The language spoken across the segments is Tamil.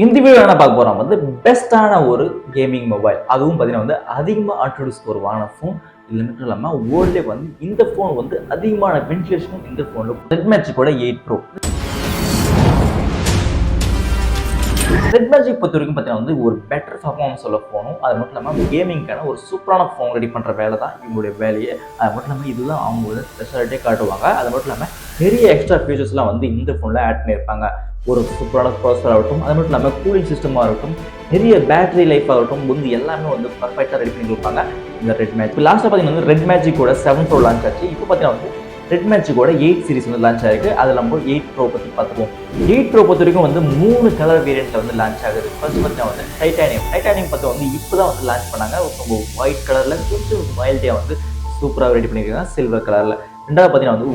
இந்த வீடியோ என்ன பார்க்க போறோம் வந்து பெஸ்டான ஒரு கேமிங் மொபைல், அதுவும் பார்த்தீங்கன்னா வந்து அதிகமாக ஆன்ட்ராய்டு ஸ்கோர் வாங்கின ஃபோன். இது மட்டும் இல்லாமல் வேர்ல்ட்லேயே வந்து இந்த ஃபோன் வந்து அதிகமான வென்டிலேஷனும் இந்த ஃபோனில் ரெட்மேஜிக்கோட 8 Pro. ரெட்மேஜிக் பொறுத்த வரைக்கும் பார்த்தீங்கன்னா வந்து ஒரு பெட்டர் பர்ஃபார்மன்ஸ் உள்ள ஃபோனும், அது மட்டும் இல்லாமல் கேமிங்கான ஒரு சூப்பரான ஃபோன் ரெடி பண்ணுற வேலை தான் இவங்களுடைய வேலையே. அது மட்டும் இல்லாமல் இதுதான் அவங்க வந்து ஸ்பெஷாலிட்டியே காட்டுவாங்க. அது மட்டும் இல்லாமல் நிறைய எக்ஸ்ட்ரா ஃபீச்சர்ஸ்லாம் வந்து இந்த ஃபோனில் ஆட் பண்ணியிருப்பாங்க. ஒரு சூப்பரான ப்ராசஸர் ஆகட்டும், அது மட்டும் இல்லாமல் கூலிங் சிஸ்டமாக இருக்கட்டும், நிறைய பேட்டரி லைஃப் ஆகட்டும், வந்து எல்லாமே வந்து பர்ஃபெக்டாக ரெடி பண்ணி கொடுப்பாங்க இந்த ரெட்மேஜிக். இப்போ லாஸ்ட்டாக பார்த்தீங்கன்னா வந்து ரெட்மேஜிக்கோட 7 Pro லான்ச் ஆச்சு. இப்போ பார்த்தீங்கன்னா வந்து ரெட்மேஜிக்கோட 8 சீரிஸ் வந்து லான்ச் ஆயிருக்கு. அதில் நம்ம 8 Pro பற்றி பார்த்துருவோம். 8 Pro பொறுத்த வரைக்கும் வந்து 3 கலர் வேரியண்ட்டில் வந்து லான்ச் ஆகுது. ஃபர்ஸ்ட் பார்த்தீங்கன்னா வந்து டைட்டானியம் பார்த்து வந்து இப்போ தான் வந்து லான்ச் பண்ணாங்க. ரொம்ப ஒயிட் கலரில் கொஞ்சம் மைல்டியாக வந்து சூப்பராக ரெடி பண்ணியிருக்காங்க சில்வர் கலரில். ரெண்டாவது பார்த்தீங்கன்னா வந்து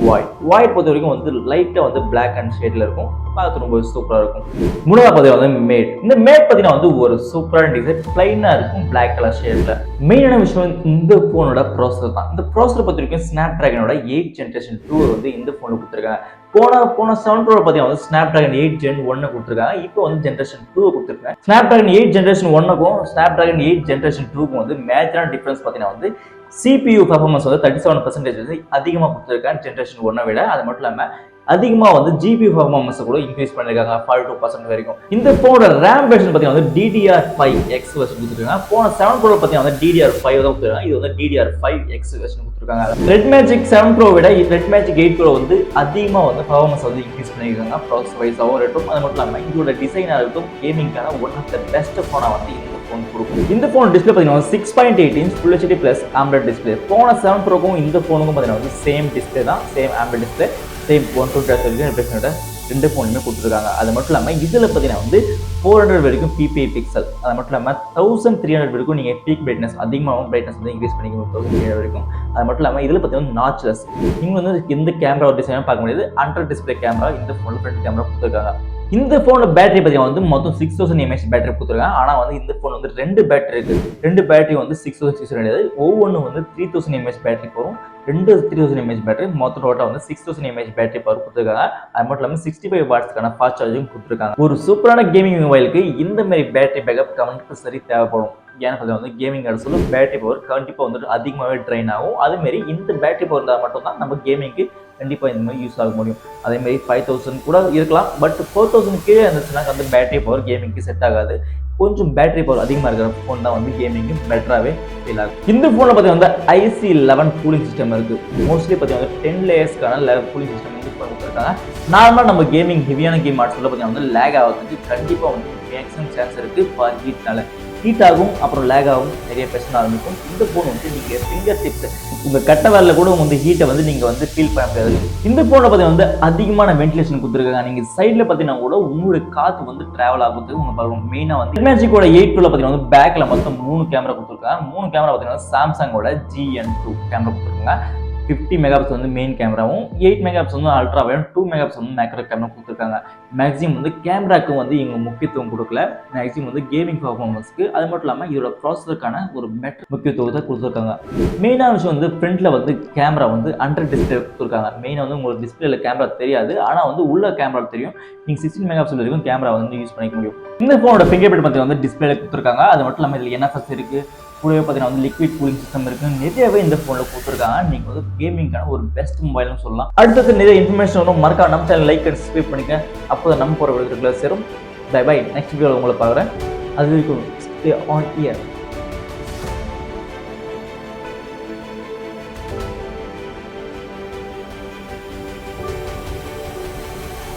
ஒயிட் பொறுத்த வரைக்கும் வந்து லைட்டாக வந்து பிளாக் அண்ட் ஷேடில் இருக்கும், பார்த்து ரொம்ப சூப்பராக இருக்கும். மூணாவது பார்த்தீங்கன்னா வந்து மேட். இந்த மேட் பார்த்தீங்கன்னா வந்து ஒரு சூப்பரான டிசைன், பிளைனாக இருக்கும் பிளாக் கலர் ஷேடில். மெயினான விஷயம் இந்த ஃபோனோட ப்ராசஸர் தான். இந்த ப்ராசஸர் பொறுத்த வரைக்கும் ஸ்னாப் டிராகனோட 8th Generation 2 வந்து இந்த ஃபோனில் கொடுத்துருக்காங்க. போன 7 Pro பார்த்தீங்கன்னா வந்து ஸ்னாப் டிராகன் 8 Gen 1 கொடுத்துருக்காங்க. இப்போ வந்து Generation 2 கொடுத்துருக்காங்க. ஸ்னாப் டிராகன் 8 Generation 1க்கும் ஸ்னாப் டிராகன் 8 Generation 2க்கும் வந்து மேஜரான டிஃபரன்ஸ் பார்த்தீங்கன்னா வந்து CPU பர்ஃபார்மன்ஸ் வந்து 37% வந்து அதிகமாக கொடுத்துருக்காங்க Generation 1 விட. அது மட்டும் இல்லாமல் அதிகமாக வந்து GPU பர்ஃபார்மன்ஸை கூட இன்க்ரீஸ் பண்ணியிருக்காங்க 42% வரைக்கும். இந்த ஃபோனோட ரேம் வெர்ஷன் பார்த்தீங்கன்னா வந்து DDR5X வெர்ஷன் கொடுத்துருக்காங்க. போன 7 Pro பார்த்தீங்கன்னா வந்து DDR5 தான் கொடுத்துருக்காங்க. இது வந்து DDR5X வெர்ஷன் கொடுத்துருக்காங்க. ரெட்மேஜிக் 7 Pro விட ரெட்மேஜிக் 8 Pro வந்து அதிகமாக வந்து பர்ஃபார்மன்ஸ் வந்து இன்க்ரீஸ் பண்ணியிருக்காங்க ப்ராசஸ் வைஸாகவும் இருக்கட்டும். அது மட்டும் இல்லாமல் இதோட டிசைனாக இருக்கட்டும் கேமிங்கான ஒன் ஆஃப் த பெஸ்ட் ஃபோனாக வந்து இந்த ஃபோன் டிஸ்பிளே பார்த்தீங்கன்னா 6.8 inch Full HD Plus AMOLED display. போன 7 Proக்கும் இந்த ஃபோனுக்கும் பார்த்தீங்கன்னா வந்து சேம் டிஸ்பிளே தான், same AMOLED display, same 120 Hz ரெண்டு ஃபோனுமே கொடுத்துருக்காங்க. அது மட்டும் இல்லாமல் இதில் பார்த்தீங்கன்னா வந்து 400 வரைக்கும் PPI பிக்சல், அது மட்டும் இல்லாமல் 1300 வரைக்கும் நீங்கள் பீக் பிரைட்னஸ் அதிகமாகவும் பிரைட்னஸ் வந்து இன்க்ரீஸ் பண்ணிக்கணும் 1300 வரைக்கும். அது மட்டும் இல்லாமல் இதில் பார்த்தீங்கன்னா நாட்ச்லெஸ், நீங்கள் வந்து எந்த கேமரா டிசைனாக பார்க்க முடியாது. அண்டர் டிஸ்பிளே கேமரா இந்த ஃபோனில் ஃப்ரண்ட் கேமரா கொடுத்துருக்காங்க. இந்த ஃபோனோட பேட்டரி பார்த்தீங்கன்னா வந்து மொத்தம் 6000 mAh பேட்டரி கொடுத்துருக்காங்க. ஆனால் வந்து இந்த ஃபோன் வந்து 2 பேட்டரி இருக்குது. 2 பேட்டரி வந்து 6600 கிடையாது, ஒவ்வொன்றும் வந்து 3000 mAh பேட்டரி போகும். 3000 mAh பேட்டரி, மொத்தம் டோட்டல் வந்து 6000 mAh பேட்டரி பவர் கொடுத்துருக்காங்க. அது மட்டும் இல்லாமல் 65 வாட்ஸ்க்கான ஃபாஸ்ட் சார்ஜிங் கொடுத்துருக்காங்க. ஒரு சூப்பரான கேமிங் மொபைலுக்கு இந்த மாதிரி பேட்டரி பேக்கப் கம்பல்சரி தேவைப்படும். ஏன்னா பார்த்தீங்கன்னா வந்து கேமிங் சொல்ல பேட்டரி பவர் கண்டிப்பாக வந்துட்டு அதிகமாகவே ட்ரெயின் ஆகும். அதுமாரி இந்த பேட்டரி பவர் இருந்தால் மட்டும்தான் நம்ம கேமிங்க்கு கண்டிப்பாக இந்த மாதிரி யூஸ் ஆக முடியும். அதேமாதிரி 5000 கூட இருக்கலாம், பட் 4000 கீழே இருந்துச்சுன்னா வந்து பேட்டரி பவர் கேமிங்க்கு செட் ஆகாது. கொஞ்சம் பேட்டரி பவர் அதிகமாக இருக்கிற ஃபோன் தான் வந்து கேமிங்கு பெட்டராகவே ஃபீல் ஆகும். இந்த ஃபோனில் பார்த்தீங்கன்னா வந்து IC11 கூலிங் சிஸ்டம் இருக்குது. மோஸ்ட்லி பார்த்தீங்கன்னா 10 லேயர்ஸ்க்கான கூலிங் சிஸ்டம் வந்து கொடுத்துருக்காங்க. நார்மலாக நம்ம கேமிங் ஹெவியான கேம் ஆட்ஸில் பார்த்தீங்கன்னா வந்து லேக் ஆகிறதுக்கு கண்டிப்பாக வந்து மேக்ஸிமம் சான்ஸ் இருக்குது. ஃபார் ஹீட்னால ஹீட் ஆகும், அப்புறம் லேக் ஆகும், நிறைய பிரச்சனை ஆரம்பிக்கும். இந்த ஃபோன் வந்து நீங்கள் ஃபிங்கர் டிப்ஸ் உங்கள் கட்ட வேலையில் கூட வந்து ஹீட்டை வந்து நீங்கள் வந்து ஃபீல் பண்ண முடியாது. இந்த ஃபோனில் பார்த்தீங்கன்னா வந்து அதிகமான வென்டிலேஷன் கொடுத்துருக்காங்க. நீங்கள் சைடில் பார்த்தீங்கன்னா கூட உங்களுடைய காற்று வந்து ட்ராவல் ஆகுறதுக்கு உங்களுக்கு பார்க்கணும். மெயினாக வந்து ரெட்மேஜிக்கோட 8 Pro பார்த்தீங்கன்னா வந்து பேக்கில் மொத்தம் 3 கேமரா கொடுத்துருக்காங்க. 3 கேமரா பார்த்தீங்கன்னா சாம்சங்கோட GN2 கேமரா கொடுத்துருக்காங்க. 50 மெகாபிக்சல் வந்து மெயின் கேமராவும், 8 மெகாபிக்சல் வந்து அல்ட்ரா வைடும், 2 மெகாபிக்சல் வந்து மேக்ரோ கேமரா கொடுத்துருக்காங்க. மேக்ஸிமம் வந்து கேமராக்கு வந்து இவங்க முக்கியத்துவம் கொடுக்கல, மேக்ஸிமம் வந்து கேமிங் பர்ஃபார்மன்ஸ்க்கு. அது மட்டும் இல்லாமல் இதோட ப்ராசஸருக்கான ஒரு பெட்டர் முக்கியத்துவத்தை கொடுத்துருக்காங்க. மெயினான விஷயம் வந்து ஃப்ரண்ட்டில் வந்து கேமரா வந்து அண்டர் டிஸ்பிளே கொடுத்துருக்காங்க. மெயினாக வந்து உங்களுக்கு டிஸ்பிளேல கேமரா தெரியாது, ஆனால் வந்து உள்ள கேமரா தெரியும். நீங்கள் 16 மெகாபிக்சல் வரைக்கும் கேமரா வந்து யூஸ் பண்ணிக்க முடியும். இந்த ஃபோனோட ஃபிங்கர் பிரிண்ட் பார்த்தீங்கன்னா வந்து டிஸ்பிளேல கொடுத்துருக்காங்க. அது மட்டும் இல்லாமல் இதில் NFS இருக்குது, கூடவே பார்த்தீங்கன்னா வந்து லிக்விட் கூலிங் சிஸ்டம் இருக்குது. நிறையவே இந்த ஃபோனில் கொடுத்துருக்காங்க. நீங்கள் வந்து கேமிங்கான ஒரு பெஸ்ட் மொபைல்னு சொல்லலாம். அடுத்தது நிறைய இன்ஃபர்மேஷன் வரும். மறக்காம நம்ம சேனல் லைக் அண்ட் சப்ஸ்கிரைப் பண்ணிக்க. அப்போ தான் நம்ம போகிற வீடியோக்குள்ள சேரும். By by. நெக்ஸ்ட் வீடியோவில் உங்களை பார்க்குறேன். அது வரைக்கும் ஸ்டே ஆன் இயர்.